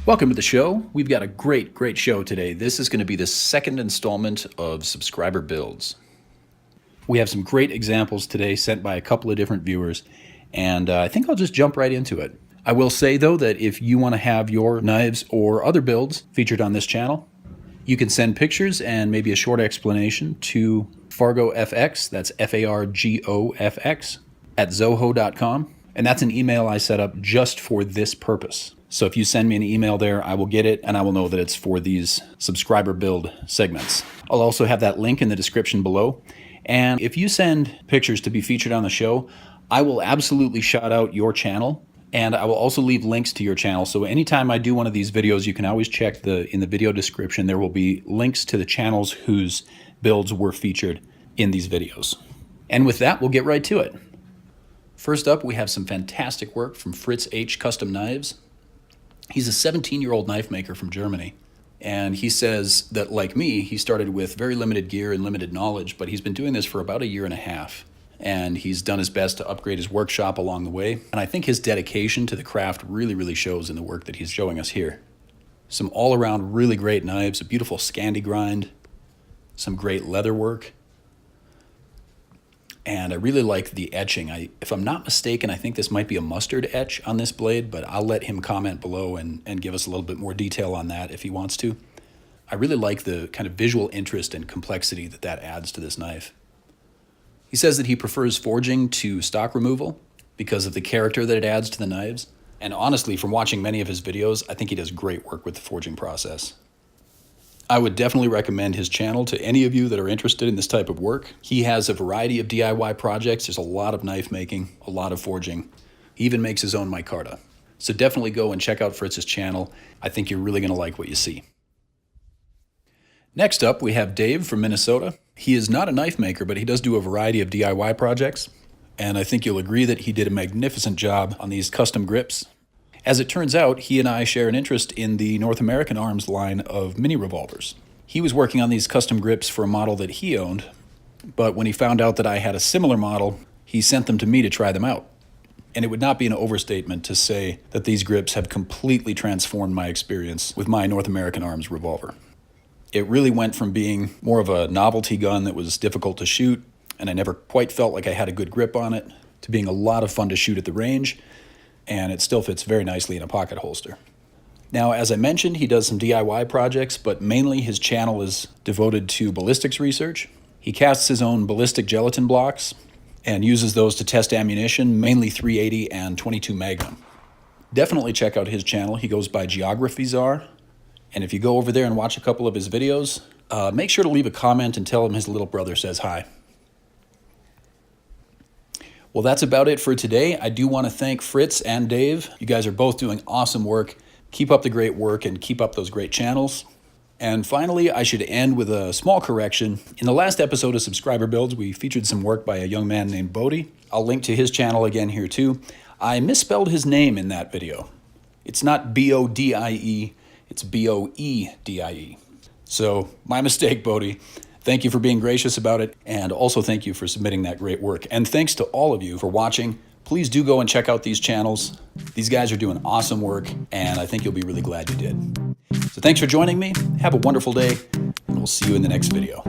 Welcome to the show. We've got a great show today. This is going to be the second installment of subscriber builds. We have some great examples today sent by a couple of different viewers, and I think I'll just jump right into it. I will say, though, that if you want to have your knives or other builds featured on this channel, you can send pictures and maybe a short explanation to FargoFX, that's FARGOFX, at zoho.com, and that's an email I set up just for this purpose. So if you send me an email there, I will get it, and I will know that it's for these subscriber build segments. I'll also have that link in the description below. And if you send pictures to be featured on the show, I will absolutely shout out your channel, and I will also leave links to your channel. So anytime I do one of these videos, you can always check in the video description. There will be links to the channels whose builds were featured in these videos. And with that, we'll get right to it. First up, we have some fantastic work from Fritz H.CustomKnives. He's a 17-year-old knife maker from Germany, and he says that, like me, he started with very limited gear and limited knowledge, but he's been doing this for about a year and a half, and he's done his best to upgrade his workshop along the way, and I think his dedication to the craft really shows in the work that he's showing us here. Some all-around really great knives, a beautiful Scandi grind, some great leather work, and I really like the etching. If I'm not mistaken, I think this might be a mustard etch on this blade, but I'll let him comment below and give us a little bit more detail on that if he wants to. I really like the kind of visual interest and complexity that adds to this knife. He says that he prefers forging to stock removal because of the character that it adds to the knives. And honestly, from watching many of his videos, I think he does great work with the forging process. I would definitely recommend his channel to any of you that are interested in this type of work. He has a variety of DIY projects. There's a lot of knife making, a lot of forging. He even makes his own micarta. So definitely go and check out Fritz's channel. I think you're really going to like what you see. Next up, we have Dave from Minnesota. He is not a knife maker, but he does do a variety of DIY projects. And I think you'll agree that he did a magnificent job on these custom grips. As it turns out, he and I share an interest in the North American Arms line of mini revolvers. He was working on these custom grips for a model that he owned, but when he found out that I had a similar model, he sent them to me to try them out. And it would not be an overstatement to say that these grips have completely transformed my experience with my North American Arms revolver. It really went from being more of a novelty gun that was difficult to shoot, and I never quite felt like I had a good grip on it, to being a lot of fun to shoot at the range, and it still fits very nicely in a pocket holster. Now, as I mentioned, he does some DIY projects, but mainly his channel is devoted to ballistics research. He casts his own ballistic gelatin blocks and uses those to test ammunition, mainly .380 and .22 Magnum. Definitely check out his channel. He goes by GeographyCzar, and if you go over there and watch a couple of his videos, make sure to leave a comment and tell him his little brother says hi. Well, that's about it for today. I do want to thank Fritz and Dave. You guys are both doing awesome work. Keep up the great work and keep up those great channels. And finally, I should end with a small correction. In the last episode of Subscriber Builds, we featured some work by a young man named Boedie. I'll link to his channel again here too. I misspelled his name in that video. It's not B-O-D-I-E, it's B-O-E-D-I-E. So, my mistake, Boedie. Thank you for being gracious about it, and also thank you for submitting that great work. And thanks to all of you for watching. Please do go and check out these channels. These guys are doing awesome work, and I think you'll be really glad you did. So thanks for joining me. Have a wonderful day, and we'll see you in the next video.